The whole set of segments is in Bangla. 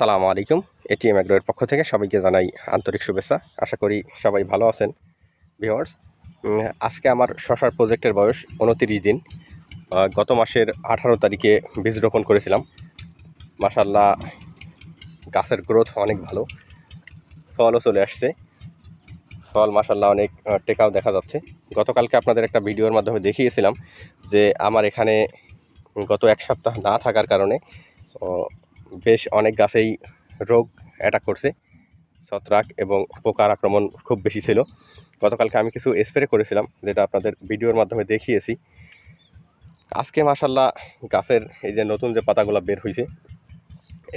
আসসালামু আলাইকুম। এটিএম এগ্রোর পক্ষ থেকে সবাইকে জানাই আন্তরিক শুভেচ্ছা। আশা করি সবাই ভালো আছেন ভিউয়ার্স। আজকে আমার শশার প্রজেক্টের বয়স ২৯ দিন। গত মাসের ১৮ তারিখে বীজ রোপণ করেছিলাম। মাশাআল্লাহ গাছের গ্রোথ অনেক ভালো, ফলও চলে আসছে। ফল মাশাআল্লাহ অনেক টেকাও দেখা যাচ্ছে। গতকালকে আপনাদের একটা ভিডিওর মাধ্যমে দেখিয়েছিলাম যে আমার এখানে গত এক সপ্তাহ না থাকার কারণে বেশ অনেক গাছেই রোগ অ্যাটাক করছে। ছত্রাক এবং পোকার আক্রমণ খুব বেশি ছিল। গতকালকে আমি কিছু স্প্রে করেছিলাম, যেটা আপনাদের ভিডিওর মাধ্যমে দেখিয়েছি। আজকে মাশাআল্লাহ গাছের এই যে নতুন যে পাতাগুলো বের হয়েছে,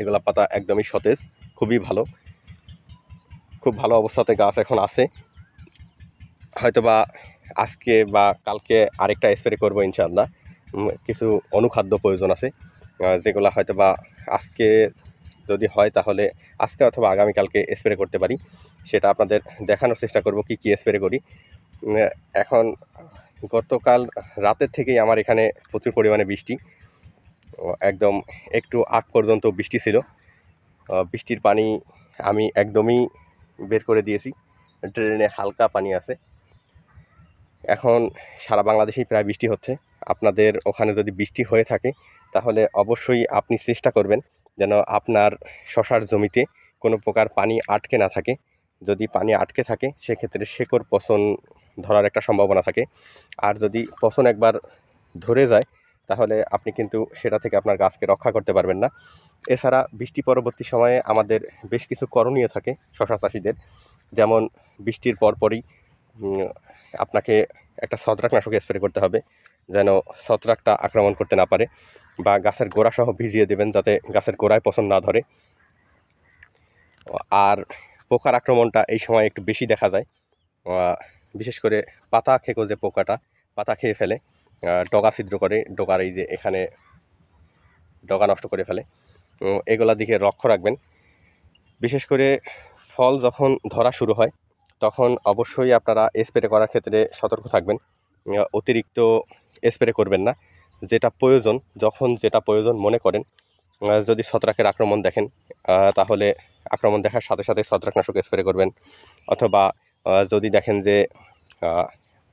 এগুলা পাতা একদমই সতেজ, খুবই ভালো, খুব ভালো অবস্থাতে গাছ এখন আছে। হয়তোবা আজকে বা কালকে আরেকটা স্প্রে করবো ইনশাআল্লাহ। কিছু অনুখাদ্য প্রয়োজন আছে, যেগুলো হয়তোবা আজকে যদি হয় তাহলে আজকে অথবা আগামীকালকে স্প্রে করতে পারি। সেটা আপনাদের দেখানোর চেষ্টা করব কি কী স্প্রে করি। এখন গতকাল রাতের থেকেই আমার এখানে প্রচুর পরিমাণে বৃষ্টি, একদম একটু আগ পর্যন্ত বৃষ্টি ছিল। বৃষ্টির পানি আমি একদমই বের করে দিয়েছি, ড্রেনে হালকা পানি আছে। এখন সারা বাংলাদেশেই প্রায় বৃষ্টি হচ্ছে। আপনাদের ওখানে যদি বৃষ্টি হয়ে থাকে তাহলে অবশ্যই আপনি চেষ্টা করবেন যেন আপনার শশার জমিতে কোনো প্রকার পানি আটকে না থাকে। যদি পানি আটকে থাকে সেক্ষেত্রে শেকড় পচন ধরার একটা সম্ভাবনা থাকে। আর যদি পচন একবার ধরে যায় তাহলে আপনি কিন্তু সেটা থেকে আপনার গাছকে রক্ষা করতে পারবেন না। এছাড়া বৃষ্টি পরবর্তী সময়ে আমাদের বেশ কিছু করণীয় থাকে শশা চাষিদের। যেমন বৃষ্টির পরপরই আপনাকে একটা ছত্রাকনাশক স্প্রে করতে হবে, যেন ছত্রাকটা আক্রমণ করতে না পারে, বা গাছের গোড়াসহ ভিজিয়ে দেবেন যাতে গাছের গোড়ায় পচন না ধরে। আর পোকার আক্রমণটা এই সময় একটু বেশি দেখা যায়, বিশেষ করে পাতা খেকো যে পোকাটা পাতা খেয়ে ফেলে, ডগা ছিদ্র করে, ডগার এই যে এখানে ডগা নষ্ট করে ফেলে। এগুলা দিকে লক্ষ্য রাখবেন। বিশেষ করে ফল যখন ধরা শুরু হয় তখন অবশ্যই আপনারা স্প্রে করার ক্ষেত্রে সতর্ক থাকবেন। অতিরিক্ত স্প্রে করবেন না, যেটা প্রয়োজন যখন যেটা প্রয়োজন মনে করেন। যদি ছত্রাকের আক্রমণ দেখেন তাহলে আক্রমণ দেখার সাথে সাথে ছত্রাকনাশক স্প্রে করবেন, অথবা যদি দেখেন যে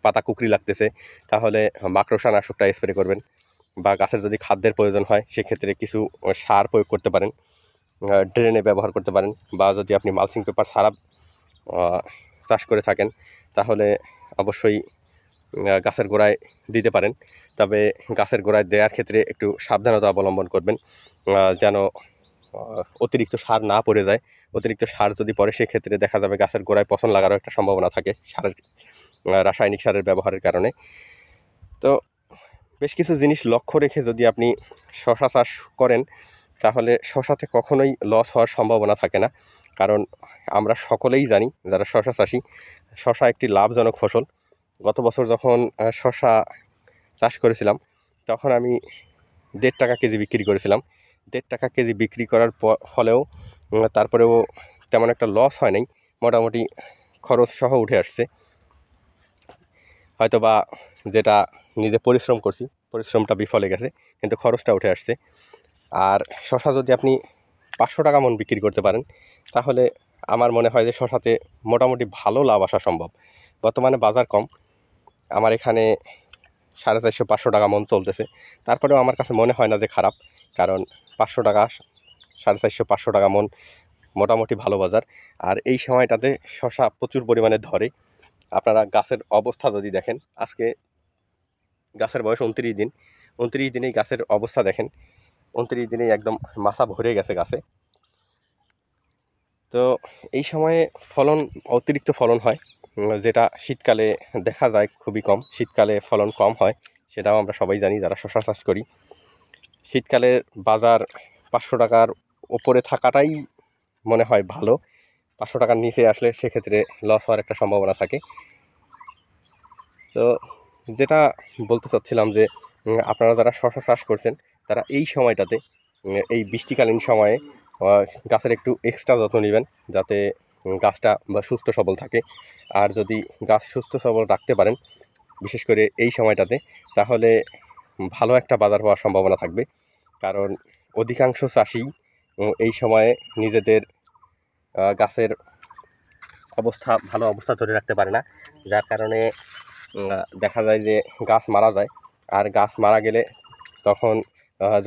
পাতা কুকরি লাগতেছে তাহলে মাকড়সা নাশকটা স্প্রে করবেন, বা গাছের যদি খাদ্যের প্রয়োজন হয় সেক্ষেত্রে কিছু সার প্রয়োগ করতে পারেন, ড্রেনে ব্যবহার করতে পারেন, বা যদি আপনি মালচিং পেপার ছাড়া চাষ করে থাকেন তাহলে অবশ্যই গাছের গোড়ায় দিতে পারেন। তবে গাছের গোড়ায় দেওয়ার ক্ষেত্রে একটু সাবধানতা অবলম্বন করবেন, যেন অতিরিক্ত সার না পড়ে যায়। অতিরিক্ত সার যদি পড়ে সেক্ষেত্রে দেখা যাবে গাছের গোড়ায় পচন লাগারও একটা সম্ভাবনা থাকে সারের, রাসায়নিক সারের ব্যবহারের কারণে। তো বেশ কিছু জিনিস লক্ষ্য রেখে যদি আপনি শশা চাষ করেন তাহলে শশাতে কখনোই লস হওয়ার সম্ভাবনা থাকে না। কারণ আমরা সকলেই জানি যারা শশা চাষি, শশা একটি লাভজনক ফসল। গত বছর যখন শশা চাষ করেছিলাম তখন আমি ১.৫ টাকা কেজি বিক্রি করেছিলাম। ১.৫ টাকা কেজি বিক্রি করার ফলেও তারপরেও তেমন একটা লস হয় নাই, মোটামুটি খরচ সহ উঠে আসছে। হয়তোবা যেটা নিজে পরিশ্রম করছি পরিশ্রমটা বিফলে গেছে, কিন্তু খরচটা উঠে আসছে। আর শশা যদি আপনি ৫০০ টাকা মন বিক্রি করতে পারেন তাহলে আমার মনে হয় যে শশাতে মোটামুটি ভালো লাভ আসা সম্ভব। বর্তমানে বাজার কম, আমার এখানে ৪৫০-৫০০ টাকা মন চলতেছে। তারপরেও আমার কাছে মনে হয় না যে খারাপ, কারণ ৫০০ টাকা ৪৫০-৫০০ টাকা মন মোটামুটি ভালো বাজার। আর এই সময়টাতে শশা প্রচুর পরিমাণে ধরে। আপনারা গাছের অবস্থা যদি দেখেন, আজকে গাছের বয়স ২৯ দিন, ২৯ দিনেই গাছের অবস্থা দেখেন, ২৯ দিনেই একদম মাথা ভরে গেছে গাছে। তো এই সময়ে ফলন, অতিরিক্ত ফলন হয়, যেটা শীতকালে দেখা যায় খুবই কম। শীতকালে ফলন কম হয়, সেটাও আমরা সবাই জানি যারা শশা চাষ করি। শীতকালে বাজার ৫০০ টাকার ওপরে থাকাটাই মনে হয় ভালো। ৫০০ টাকার নিচে আসলে সেক্ষেত্রে লস হওয়ার একটা সম্ভাবনা থাকে। তো যেটা বলতে চাচ্ছিলাম যে আপনারা যারা শশা চাষ করছেন তারা এই সময়টাতে, এই বৃষ্টিকালীন সময়ে গাছের একটু এক্সট্রা যত্ন নেবেন, যাতে গাছটা বা সুস্থ সবল থাকে। আর যদি গাছ সুস্থ সবল রাখতে পারেন বিশেষ করে এই সময়টাতে, তাহলে ভালো একটা বাজার হওয়ার সম্ভাবনা থাকবে। কারণ অধিকাংশ চাষি এই সময়ে নিজেদের গাছের ভালো অবস্থা ধরে রাখতে পারে না, যার কারণে দেখা যায় যে গাছ মারা যায়। আর গাছ মারা গেলে তখন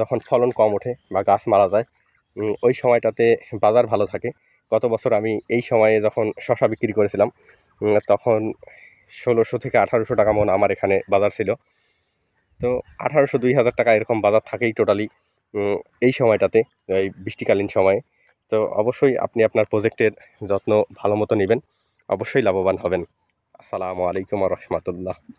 যখন ফলন কম ওঠে বা গাছ মারা যায়, ওই সময়টাতে বাজার ভালো থাকে। গত বছর আমি এই সময়ে যখন শশা বিক্রি করেছিলাম, তখন ১৬০০ থেকে ১৮০০ টাকা মন আমার এখানে বাজার ছিল। তো ১৮০০-২০০০ টাকা এরকম বাজার থাকেই টোটালি এই সময়টাতে, এই বৃষ্টিকালীন সময়ে। তো অবশ্যই আপনি আপনার প্রজেক্টের যত্ন ভালো মতো নেবেন, অবশ্যই লাভবান হবেন। আসসালামু আলাইকুম ওয়া রাহমাতুল্লাহ।